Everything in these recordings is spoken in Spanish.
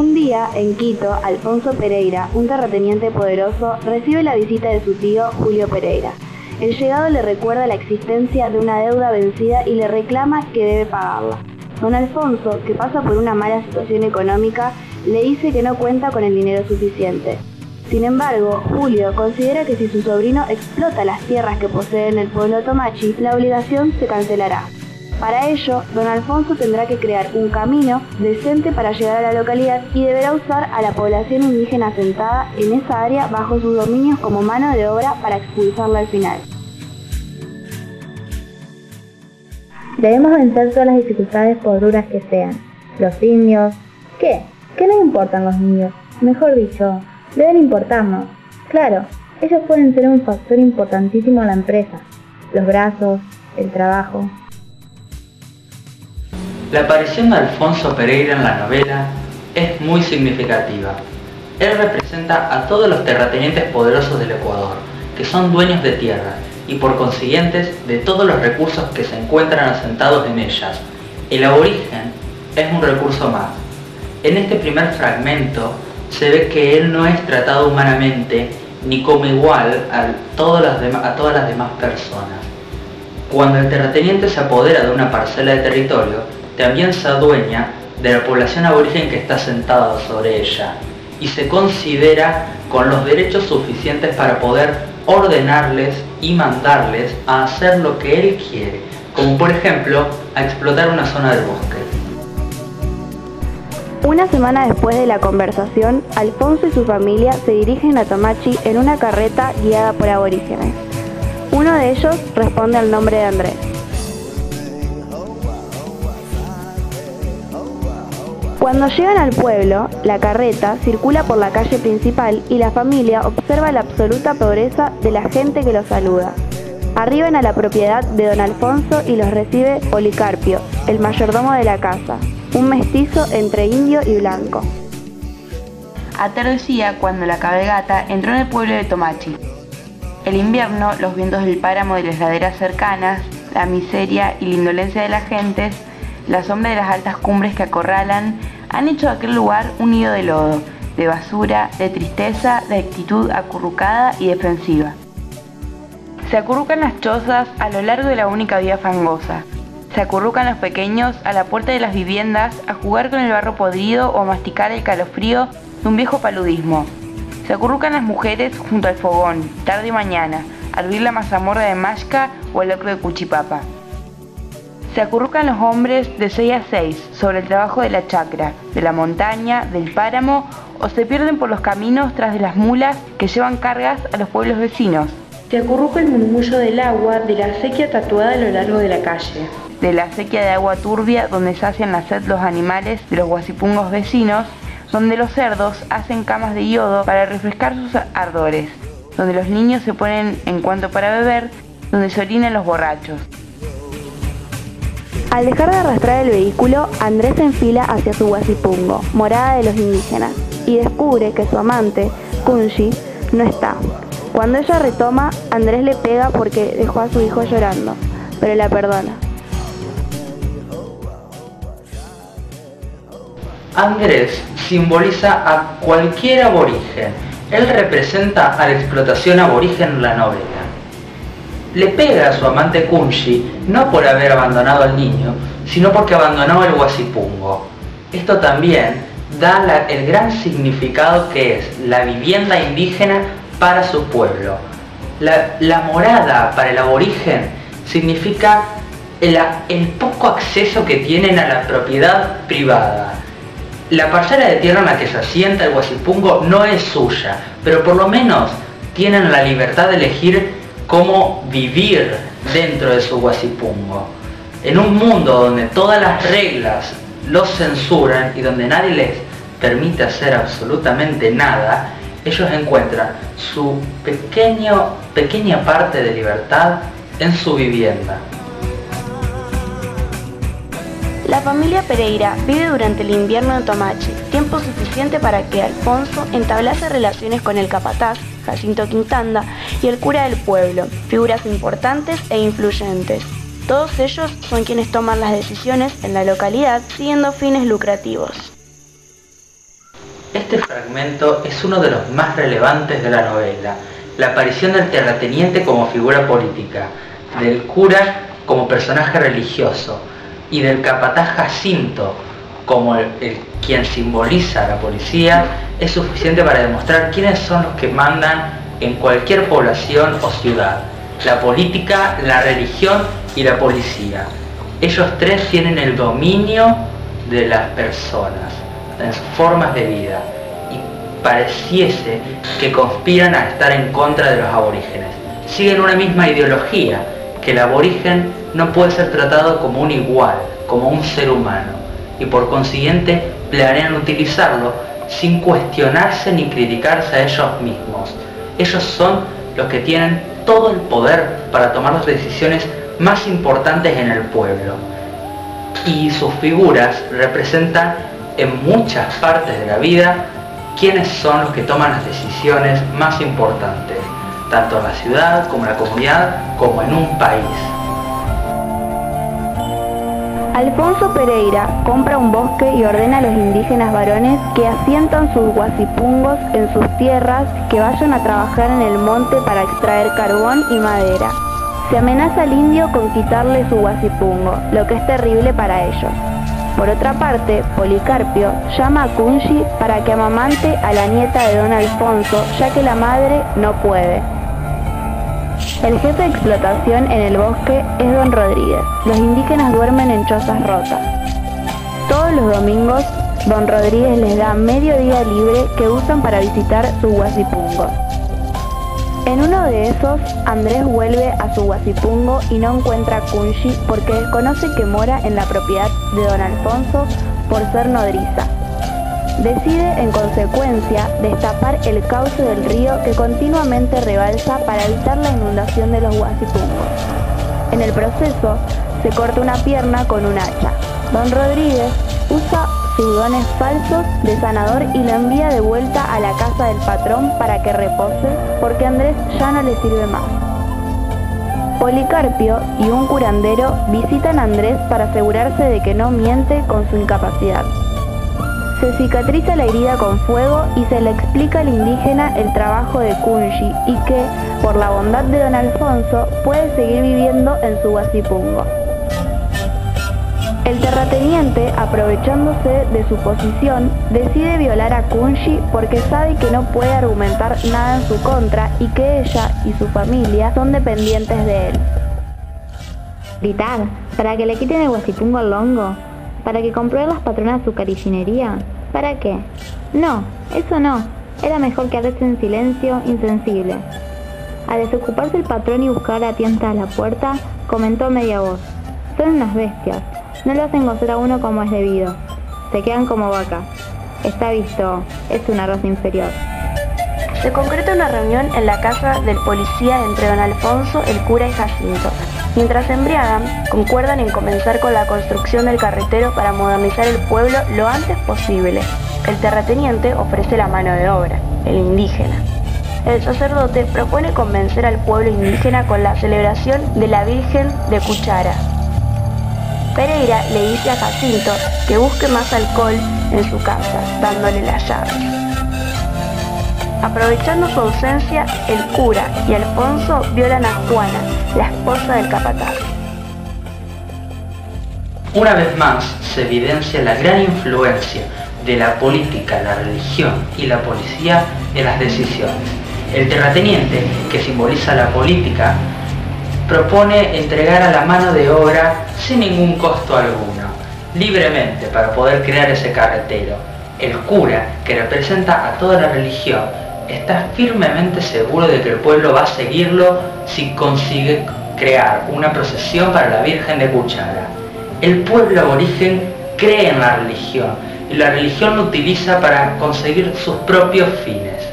Un día, en Quito, Alfonso Pereira, un terrateniente poderoso, recibe la visita de su tío Julio Pereira. El llegado le recuerda la existencia de una deuda vencida y le reclama que debe pagarla. Don Alfonso, que pasa por una mala situación económica, le dice que no cuenta con el dinero suficiente. Sin embargo, Julio considera que si su sobrino explota las tierras que posee en el pueblo Tomachi, la obligación se cancelará. Para ello, don Alfonso tendrá que crear un camino decente para llegar a la localidad y deberá usar a la población indígena asentada en esa área bajo sus dominios como mano de obra para expulsarla al final. Debemos vencer todas las dificultades por duras que sean. Los indios, ¿qué? ¿Qué nos importan los indios? Mejor dicho, deben importarnos. Claro, ellos pueden ser un factor importantísimo en la empresa. Los brazos, el trabajo. La aparición de Alfonso Pereira en la novela es muy significativa. Él representa a todos los terratenientes poderosos del Ecuador, que son dueños de tierra y por consiguiente de todos los recursos que se encuentran asentados en ellas. El aborigen es un recurso más. En este primer fragmento se ve que él no es tratado humanamente ni como igual a todas las demás personas. Cuando el terrateniente se apodera de una parcela de territorio, también se adueña de la población aborigen que está asentada sobre ella y se considera con los derechos suficientes para poder ordenarles y mandarles a hacer lo que él quiere, como por ejemplo a explotar una zona del bosque. Una semana después de la conversación, Alfonso y su familia se dirigen a Tomachi en una carreta guiada por aborígenes. Uno de ellos responde al nombre de Andrés. Cuando llegan al pueblo, la carreta circula por la calle principal y la familia observa la absoluta pobreza de la gente que los saluda. Arriban a la propiedad de don Alfonso y los recibe Policarpio, el mayordomo de la casa, un mestizo entre indio y blanco. Atardecía cuando la cabalgata entró en el pueblo de Tomachi. El invierno, los vientos del páramo y las laderas cercanas, la miseria y la indolencia de las gentes, la sombra de las altas cumbres que acorralan, han hecho de aquel lugar un nido de lodo, de basura, de tristeza, de actitud acurrucada y defensiva. Se acurrucan las chozas a lo largo de la única vía fangosa. Se acurrucan los pequeños a la puerta de las viviendas a jugar con el barro podrido o a masticar el calofrío de un viejo paludismo. Se acurrucan las mujeres junto al fogón, tarde y mañana, a hervir la mazamorra de mashca o el locro de cuchipapa. Se acurrucan los hombres de 6 a 6 sobre el trabajo de la chacra, de la montaña, del páramo, o se pierden por los caminos tras de las mulas que llevan cargas a los pueblos vecinos. Se acurruca el murmullo del agua de la acequia tatuada a lo largo de la calle, de la acequia de agua turbia donde sacian la sed los animales de los guasipungos vecinos, donde los cerdos hacen camas de yodo para refrescar sus ardores, donde los niños se ponen en cuanto para beber, donde se orinan los borrachos. Al dejar de arrastrar el vehículo, Andrés se enfila hacia su guasipungo, morada de los indígenas, y descubre que su amante, Kunshi, no está. Cuando ella retoma, Andrés le pega porque dejó a su hijo llorando, pero la perdona. Andrés simboliza a cualquier aborigen. Él representa a la explotación aborigen en la novela. Le pega a su amante Kunshi no por haber abandonado al niño, sino porque abandonó el guasipungo. Esto también da el gran significado que es la vivienda indígena para su pueblo. La morada para el aborigen significa el poco acceso que tienen a la propiedad privada. La parcela de tierra en la que se asienta el guasipungo no es suya, pero por lo menos tienen la libertad de elegir cómo vivir dentro de su guasipungo. En un mundo donde todas las reglas los censuran y donde nadie les permite hacer absolutamente nada, ellos encuentran su pequeña parte de libertad en su vivienda. La familia Pereira vive durante el invierno en Tomachi, tiempo suficiente para que Alfonso entablase relaciones con el capataz, Jacinto Quintanda, y el cura del pueblo, figuras importantes e influyentes. Todos ellos son quienes toman las decisiones en la localidad siguiendo fines lucrativos. Este fragmento es uno de los más relevantes de la novela, la aparición del terrateniente como figura política, del cura como personaje religioso y del capataz Jacinto como quien simboliza a la policía es suficiente para demostrar quiénes son los que mandan en cualquier población o ciudad: la política, la religión y la policía. Ellos tres tienen el dominio de las personas, en sus formas de vida, y pareciese que conspiran a estar en contra de los aborígenes. Siguen una misma ideología, que el aborigen no puede ser tratado como un igual, como un ser humano, y por consiguiente planean utilizarlo sin cuestionarse ni criticarse a ellos mismos. Ellos son los que tienen todo el poder para tomar las decisiones más importantes en el pueblo, y sus figuras representan en muchas partes de la vida quiénes son los que toman las decisiones más importantes, tanto en la ciudad como en la comunidad, como en un país. Alfonso Pereira compra un bosque y ordena a los indígenas varones que asientan sus guasipungos en sus tierras, que vayan a trabajar en el monte para extraer carbón y madera. Se amenaza al indio con quitarle su guasipungo, lo que es terrible para ellos. Por otra parte, Policarpio llama a Kunshi para que amamante a la nieta de don Alfonso, ya que la madre no puede. El jefe de explotación en el bosque es don Rodríguez. Los indígenas duermen en chozas rotas. Todos los domingos, don Rodríguez les da medio día libre que usan para visitar sus guasipungos. En uno de esos, Andrés vuelve a su guasipungo y no encuentra a Kunshi porque desconoce que mora en la propiedad de don Alfonso por ser nodriza. Decide, en consecuencia, destapar el cauce del río que continuamente rebalsa para evitar la inundación de los guasipungos. En el proceso, se corta una pierna con un hacha. Don Rodríguez usa sus dones falsos de sanador y lo envía de vuelta a la casa del patrón para que repose, porque Andrés ya no le sirve más. Policarpio y un curandero visitan a Andrés para asegurarse de que no miente con su incapacidad. Se cicatriza la herida con fuego y se le explica al indígena el trabajo de Kunshi y que, por la bondad de don Alfonso, puede seguir viviendo en su guasipungo. El terrateniente, aprovechándose de su posición, decide violar a Kunshi porque sabe que no puede argumentar nada en su contra y que ella y su familia son dependientes de él. Gritar, para que le quiten el guasipungo al longo, para que comprueben las patronas su carichinería. ¿Para qué? No, eso no. Era mejor quedarse en silencio, insensible. Al desocuparse el patrón y buscar a tientas a la puerta, comentó a media voz: son unas bestias. No lo hacen gozar a uno como es debido. Se quedan como vacas. Está visto, es una raza inferior. Se concreta una reunión en la casa del policía entre don Alfonso, el cura y Jacinto. Mientras se embriagan, concuerdan en comenzar con la construcción del carretero para modernizar el pueblo lo antes posible. El terrateniente ofrece la mano de obra, el indígena. El sacerdote propone convencer al pueblo indígena con la celebración de la Virgen de Cuchara. Pereira le dice a Jacinto que busque más alcohol en su casa, dándole las llaves. Aprovechando su ausencia, el cura y Alfonso violan a Juana, la esposa del capataz. Una vez más se evidencia la gran influencia de la política, la religión y la policía en las decisiones. El terrateniente, que simboliza la política, propone entregar a la mano de obra sin ningún costo alguno, libremente, para poder crear ese carretero. El cura, que representa a toda la religión, está firmemente seguro de que el pueblo va a seguirlo si consigue crear una procesión para la Virgen de Cuchara. El pueblo aborigen cree en la religión y la religión lo utiliza para conseguir sus propios fines.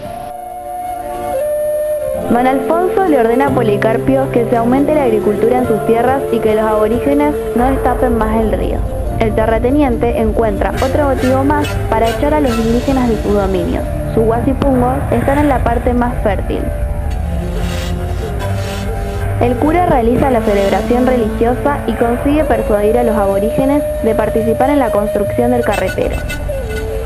Don Alfonso le ordena a Policarpio que se aumente la agricultura en sus tierras y que los aborígenes no destapen más el río. El terrateniente encuentra otro motivo más para echar a los indígenas de sus dominios. Sus guasipungos están en la parte más fértil. El cura realiza la celebración religiosa y consigue persuadir a los aborígenes de participar en la construcción del carretero.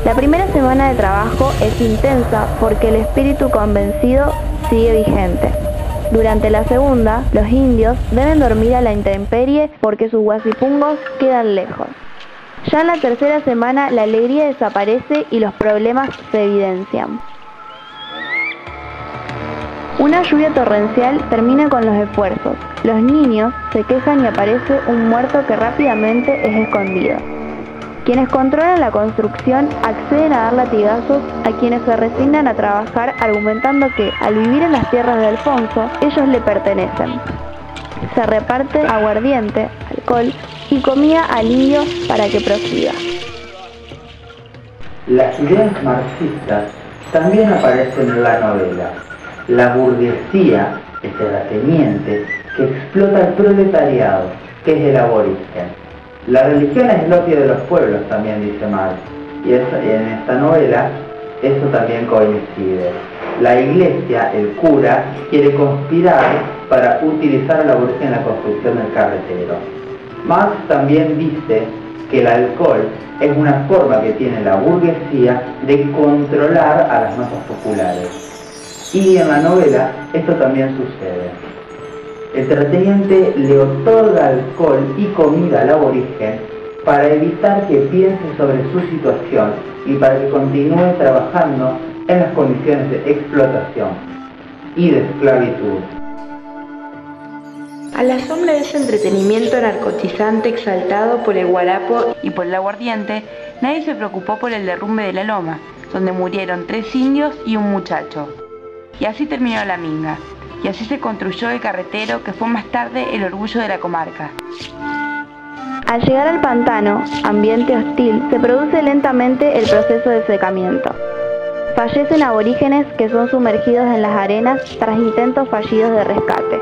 La primera semana de trabajo es intensa porque el espíritu convencido sigue vigente. Durante la segunda, los indios deben dormir a la intemperie porque sus guasipungos quedan lejos. Ya en la tercera semana la alegría desaparece y los problemas se evidencian. Una lluvia torrencial termina con los esfuerzos. Los niños se quejan y aparece un muerto que rápidamente es escondido. Quienes controlan la construcción acceden a dar latigazos a quienes se resignan a trabajar argumentando que, al vivir en las tierras de Alfonso, ellos le pertenecen. Se reparte aguardiente, alcohol y comida al indio para que prosiga. Las ideas marxistas también aparecen en la novela. La burguesía, el terrateniente, que explota al proletariado, que es el aborigen. La religión es el opio de los pueblos, también dice Marx, y en esta novela eso también coincide. La iglesia, el cura, quiere conspirar para utilizar al aborigen en la construcción del carretero. Marx también dice que el alcohol es una forma que tiene la burguesía de controlar a las masas populares. Y en la novela esto también sucede. El terrateniente le otorga alcohol y comida al aborigen para evitar que piense sobre su situación y para que continúe trabajando en las condiciones de explotación y de esclavitud. A la sombra de ese entretenimiento narcotizante exaltado por el guarapo y por el aguardiente, nadie se preocupó por el derrumbe de la loma, donde murieron 3 indios y un muchacho. Y así terminó la minga. Y así se construyó el carretero que fue más tarde el orgullo de la comarca. Al llegar al pantano, ambiente hostil, se produce lentamente el proceso de secamiento. Fallecen aborígenes que son sumergidos en las arenas tras intentos fallidos de rescate.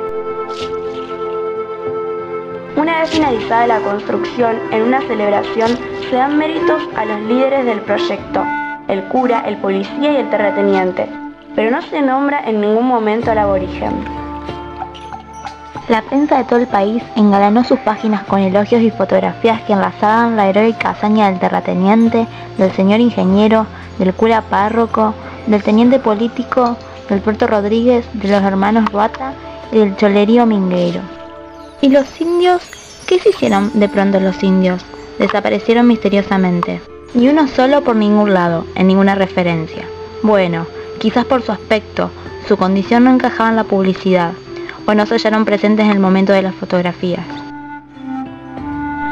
Una vez finalizada la construcción, en una celebración se dan méritos a los líderes del proyecto, el cura, el policía y el terrateniente, pero no se nombra en ningún momento al aborigen. La prensa de todo el país engalanó sus páginas con elogios y fotografías que enlazaban la heroica hazaña del terrateniente, del señor ingeniero, del cura párroco, del teniente político, del Puerto Rodríguez, de los hermanos Ruata y del cholerío mingueiro. ¿Y los indios? ¿Qué se hicieron de pronto los indios? Desaparecieron misteriosamente. Ni uno solo por ningún lado, en ninguna referencia. Bueno, quizás por su aspecto, su condición no encajaba en la publicidad, o no se hallaron presentes en el momento de las fotografías.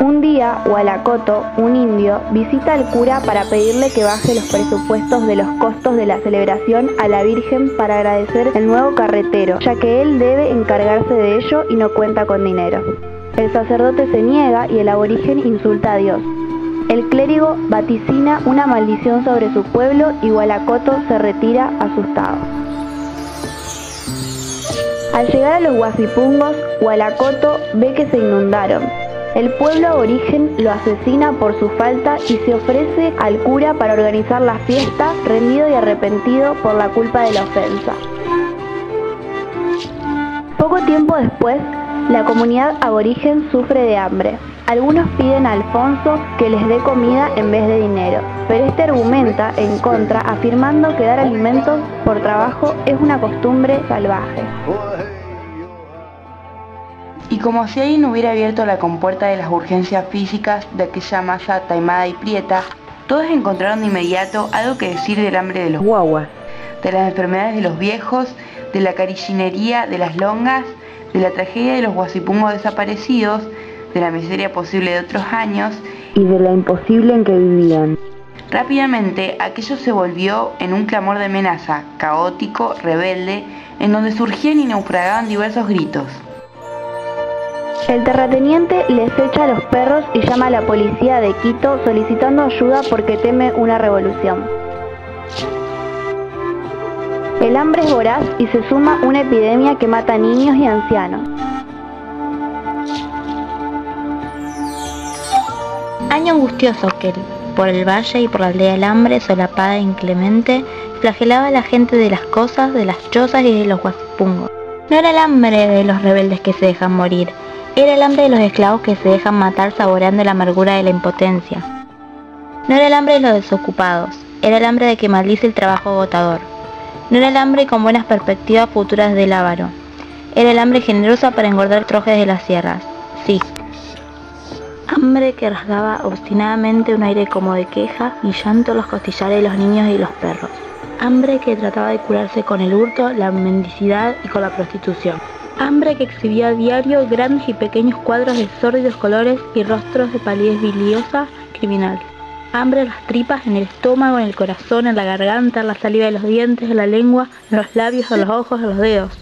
Un día, Hualacoto, un indio, visita al cura para pedirle que baje los presupuestos de los costos de la celebración a la Virgen para agradecer el nuevo carretero, ya que él debe encargarse de ello y no cuenta con dinero. El sacerdote se niega y el aborigen insulta a Dios. El clérigo vaticina una maldición sobre su pueblo y Hualacoto se retira asustado. Al llegar a los guasipungos, Hualacoto ve que se inundaron. El pueblo aborigen lo asesina por su falta y se ofrece al cura para organizar la fiesta, rendido y arrepentido por la culpa de la ofensa. Poco tiempo después, la comunidad aborigen sufre de hambre. Algunos piden a Alfonso que les dé comida en vez de dinero, pero este argumenta en contra, afirmando que dar alimentos por trabajo es una costumbre salvaje. Y como si alguien hubiera abierto la compuerta de las urgencias físicas de aquella masa taimada y prieta, todos encontraron de inmediato algo que decir del hambre de los guaguas, de las enfermedades de los viejos, de la carichinería de las longas, de la tragedia de los guasipungos desaparecidos, de la miseria posible de otros años y de la imposible en que vivían. Rápidamente aquello se volvió en un clamor de amenaza, caótico, rebelde, en donde surgían y naufragaban diversos gritos. El terrateniente les echa a los perros y llama a la policía de Quito solicitando ayuda porque teme una revolución. El hambre es voraz y se suma una epidemia que mata a niños y ancianos. Año angustioso que por el valle y por la aldea del hambre, solapada e inclemente, flagelaba a la gente de las cosas, de las chozas y de los guasipungos. No era el hambre de los rebeldes que se dejan morir, era el hambre de los esclavos que se dejan matar saboreando la amargura de la impotencia. No era el hambre de los desocupados, era el hambre de que maldice el trabajo agotador. No era el hambre con buenas perspectivas futuras del avaro, era el hambre generosa para engordar trojes de las sierras. Sí, hambre que rasgaba obstinadamente un aire como de queja y llanto los costillares de los niños y los perros. Hambre que trataba de curarse con el hurto, la mendicidad y con la prostitución. Hambre que exhibía a diario grandes y pequeños cuadros de sórdidos colores y rostros de palidez biliosa criminal. Hambre en las tripas, en el estómago, en el corazón, en la garganta, en la saliva de los dientes, en la lengua, en los labios, en los ojos, en los dedos.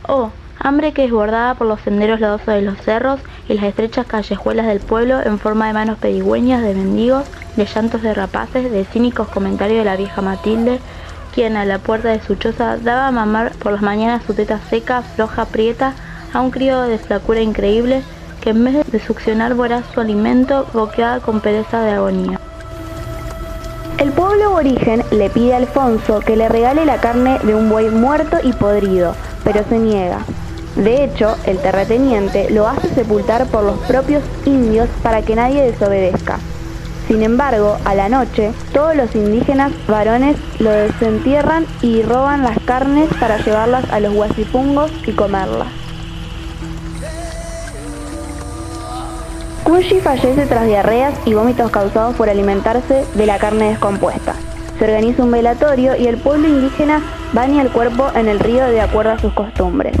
Oh, hambre que desbordaba por los senderos lodosos de los cerros y las estrechas callejuelas del pueblo en forma de manos pedigüeñas de mendigos, de llantos de rapaces, de cínicos comentarios de la vieja Matilde, quien a la puerta de su choza daba a mamar por las mañanas su teta seca, floja, prieta, a un crío de flacura increíble que en vez de succionar voraz su alimento, boqueaba con pereza de agonía. El pueblo aborigen le pide a Alfonso que le regale la carne de un buey muerto y podrido, pero se niega. De hecho, el terrateniente lo hace sepultar por los propios indios para que nadie desobedezca. Sin embargo, a la noche, todos los indígenas varones lo desentierran y roban las carnes para llevarlas a los guasipungos y comerlas. Kunshi fallece tras diarreas y vómitos causados por alimentarse de la carne descompuesta. Se organiza un velatorio y el pueblo indígena baña el cuerpo en el río de acuerdo a sus costumbres.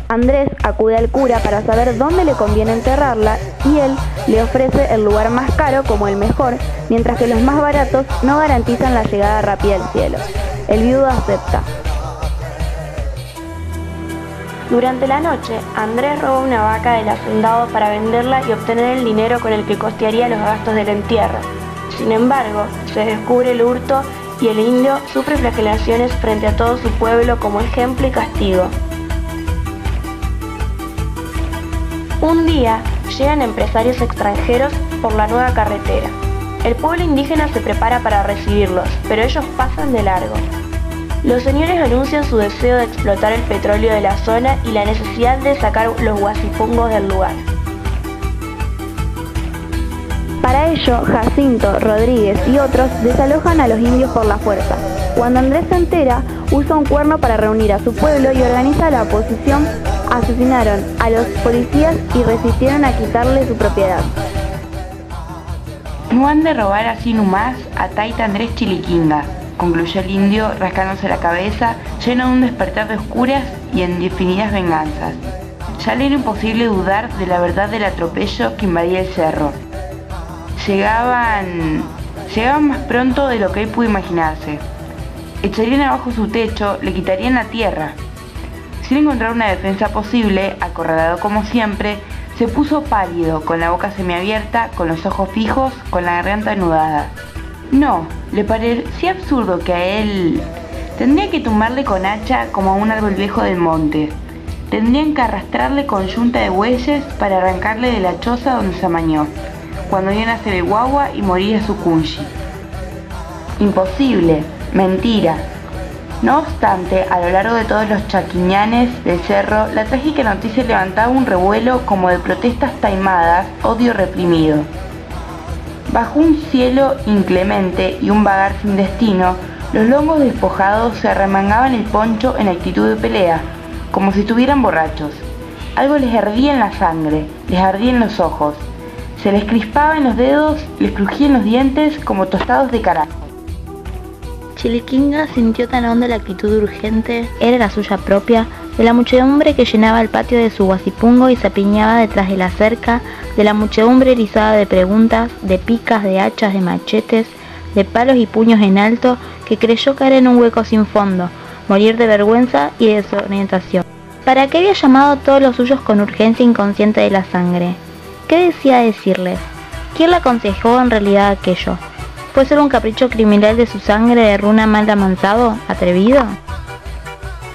Andrés acude al cura para saber dónde le conviene enterrarla y él le ofrece el lugar más caro como el mejor, mientras que los más baratos no garantizan la llegada rápida al cielo. El viudo acepta. Durante la noche, Andrés roba una vaca del hacendado para venderla y obtener el dinero con el que costearía los gastos del entierro. Sin embargo, se descubre el hurto y el indio sufre flagelaciones frente a todo su pueblo como ejemplo y castigo. Un día, llegan empresarios extranjeros por la nueva carretera. El pueblo indígena se prepara para recibirlos, pero ellos pasan de largo. Los señores anuncian su deseo de explotar el petróleo de la zona y la necesidad de sacar los guasipungos del lugar. Para ello, Jacinto, Rodríguez y otros desalojan a los indios por la fuerza. Cuando Andrés se entera, usa un cuerno para reunir a su pueblo y organiza la oposición. Asesinaron a los policías y resistieron a quitarle su propiedad. No han de robar así nomás a Taita Andrés Chiliquinga, concluyó el indio rascándose la cabeza, lleno de un despertar de oscuras y indefinidas venganzas. Ya le era imposible dudar de la verdad del atropello que invadía el cerro. Llegaban más pronto de lo que él pudo imaginarse. Echarían abajo su techo, le quitarían la tierra. Sin encontrar una defensa posible, acorralado como siempre, se puso pálido, con la boca semiabierta, con los ojos fijos, con la garganta anudada. No, le parecía absurdo que a él tendría que tumbarle con hacha como a un árbol viejo del monte. Tendrían que arrastrarle con yunta de bueyes para arrancarle de la choza donde se amañó, cuando vio nacer el guagua y morir a su Kunshi. Imposible, mentira. No obstante, a lo largo de todos los chaquiñanes del cerro, la trágica noticia levantaba un revuelo como de protestas taimadas, odio reprimido. Bajo un cielo inclemente y un vagar sin destino, los lomos despojados se arremangaban el poncho en actitud de pelea, como si estuvieran borrachos. Algo les hervía en la sangre, les ardía en los ojos, se les crispaba en los dedos, les crujían los dientes como tostados de carajo. Chiliquinga sintió tan honda la actitud urgente, era la suya propia, de la muchedumbre que llenaba el patio de su guasipungo y se apiñaba detrás de la cerca, de la muchedumbre erizada de preguntas, de picas, de hachas, de machetes, de palos y puños en alto, que creyó caer en un hueco sin fondo, morir de vergüenza y de desorientación. ¿Para qué había llamado a todos los suyos con urgencia inconsciente de la sangre? ¿Qué decía decirles? ¿Quién le aconsejó en realidad aquello? ¿Fue solo un capricho criminal de su sangre de runa mal amansado, atrevido?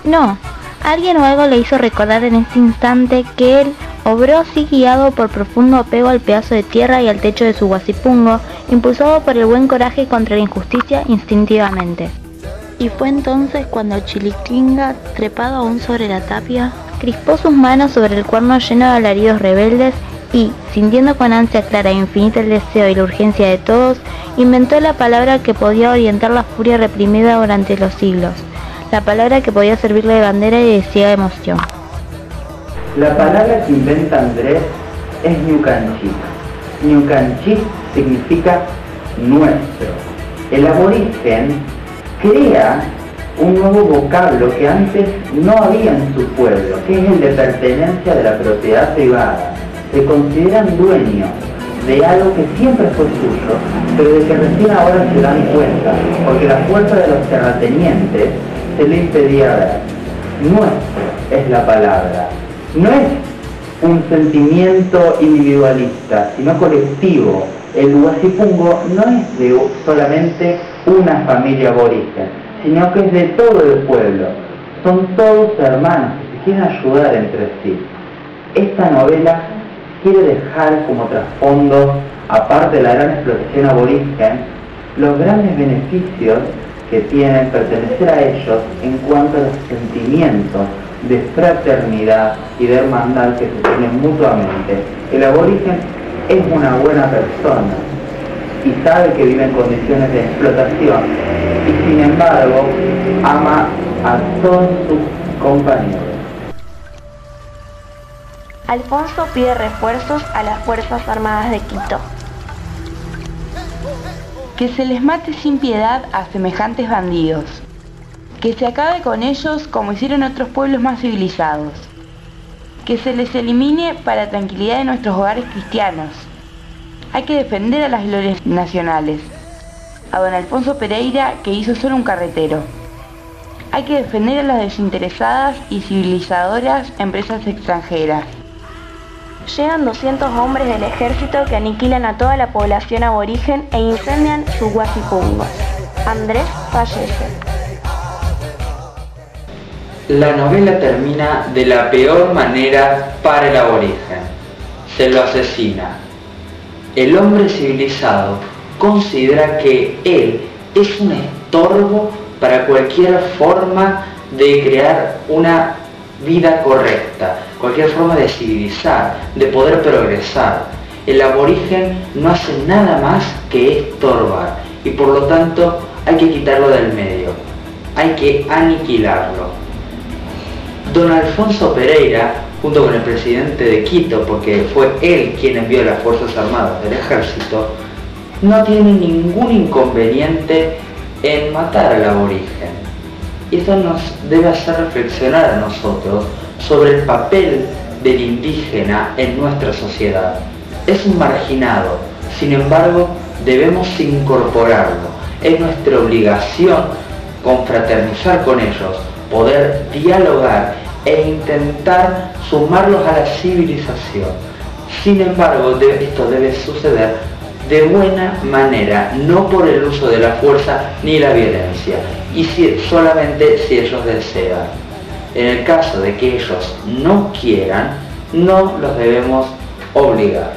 No, alguien o algo le hizo recordar en ese instante que él obró así guiado por profundo apego al pedazo de tierra y al techo de su guasipungo, impulsado por el buen coraje contra la injusticia instintivamente. Y fue entonces cuando Chiliquinga, trepado aún sobre la tapia, crispó sus manos sobre el cuerno lleno de alaridos rebeldes y, sintiendo con ansia clara e infinita el deseo y la urgencia de todos, inventó la palabra que podía orientar la furia reprimida durante los siglos, la palabra que podía servirle de bandera y de ciega emoción. La palabra que inventa Andrés es Ñucanchik. Ñucanchik significa nuestro. El aborigen crea un nuevo vocablo que antes no había en su pueblo, que es el de pertenencia de la propiedad privada. Se consideran dueños de algo que siempre fue suyo, pero de que recién ahora se dan cuenta, porque la fuerza de los terratenientes se le impedía ver. Nuestro es la palabra. No es un sentimiento individualista, sino colectivo. El Huasipungo no es de solamente una familia aborigen, sino que es de todo el pueblo. Son todos hermanos que se quieren ayudar entre sí. Esta novela quiere dejar como trasfondo, aparte de la gran explotación aborigen, los grandes beneficios que tienen pertenecer a ellos en cuanto a los sentimientos de fraternidad y de hermandad que se tienen mutuamente. El aborigen es una buena persona y sabe que vive en condiciones de explotación y sin embargo ama a todos sus compañeros. Alfonso pide refuerzos a las Fuerzas Armadas de Quito. Que se les mate sin piedad a semejantes bandidos. Que se acabe con ellos como hicieron otros pueblos más civilizados. Que se les elimine para la tranquilidad de nuestros hogares cristianos. Hay que defender a las glorias nacionales. A don Alfonso Pereira, que hizo solo un carretero. Hay que defender a las desinteresadas y civilizadoras empresas extranjeras. Llegan 200 hombres del ejército que aniquilan a toda la población aborigen e incendian sus huasipungos. Andrés fallece. La novela termina de la peor manera para el aborigen. Se lo asesina. El hombre civilizado considera que él es un estorbo para cualquier forma de crear una vida correcta, cualquier forma de civilizar, de poder progresar. El aborigen no hace nada más que estorbar y por lo tanto hay que quitarlo del medio, hay que aniquilarlo. Don Alfonso Pereira, junto con el presidente de Quito, porque fue él quien envió las Fuerzas Armadas del Ejército, no tiene ningún inconveniente en matar al aborigen. Y eso nos debe hacer reflexionar a nosotros sobre el papel del indígena en nuestra sociedad. Es un marginado, sin embargo, debemos incorporarlo. Es nuestra obligación confraternizar con ellos, poder dialogar e intentar sumarlos a la civilización. Sin embargo, esto debe suceder de buena manera, no por el uso de la fuerza ni la violencia, y solamente si ellos desean. En el caso de que ellos no quieran, no los debemos obligar.